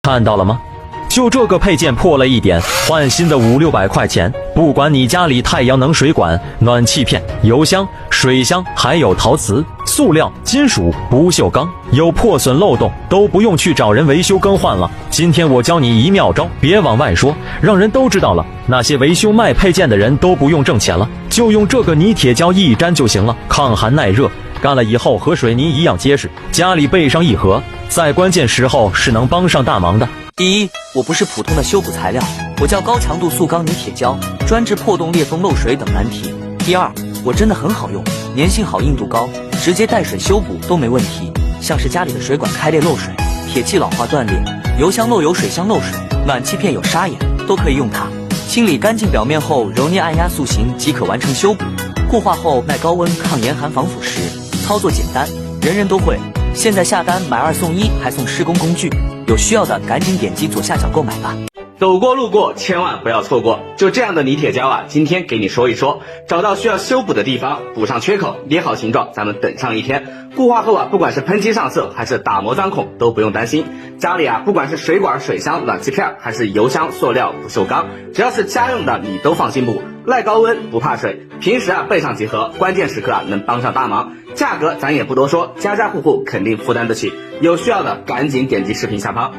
看到了吗？就这个配件破了一点，换新的500-600块钱。不管你家里太阳能水管、暖气片、油箱、水箱，还有陶瓷、塑料、金属、不锈钢，有破损漏洞都不用去找人维修更换了。今天我教你一妙招，别往外说，让人都知道了。那些维修卖配件的人都不用挣钱了，就用这个泥铁胶一粘就行了，抗寒耐热，干了以后和水泥一样结实。家里备上一盒，在关键时候是能帮上大忙的。第一，我不是普通的修补材料，我叫高强度速钢泥铁胶，专治破洞、裂缝、漏水等难题。第二，我真的很好用，粘性好，硬度高，直接带水修补都没问题。像是家里的水管开裂漏水、铁器老化断裂、油箱漏油、水箱漏水、暖气片有沙眼，都可以用它。清理干净表面后，揉捏按压塑形即可完成修补。固化后耐高温、抗严寒、防腐蚀，操作简单，人人都会。现在下单买2送1，还送施工工具，有需要的赶紧点击左下角购买吧。走过路过千万不要错过，就这样的泥铁胶啊，今天给你说一说，找到需要修补的地方，补上缺口，捏好形状，咱们等上一天。固化后啊，不管是喷漆上色还是打磨钻孔都不用担心。家里啊，不管是水管、水箱、暖气片还是油箱、塑料、不锈钢，只要是家用的你都放心补，耐高温不怕水。平时啊备上几盒，关键时刻啊能帮上大忙。价格咱也不多说，家家户户肯定负担得起。有需要的赶紧点击视频下方。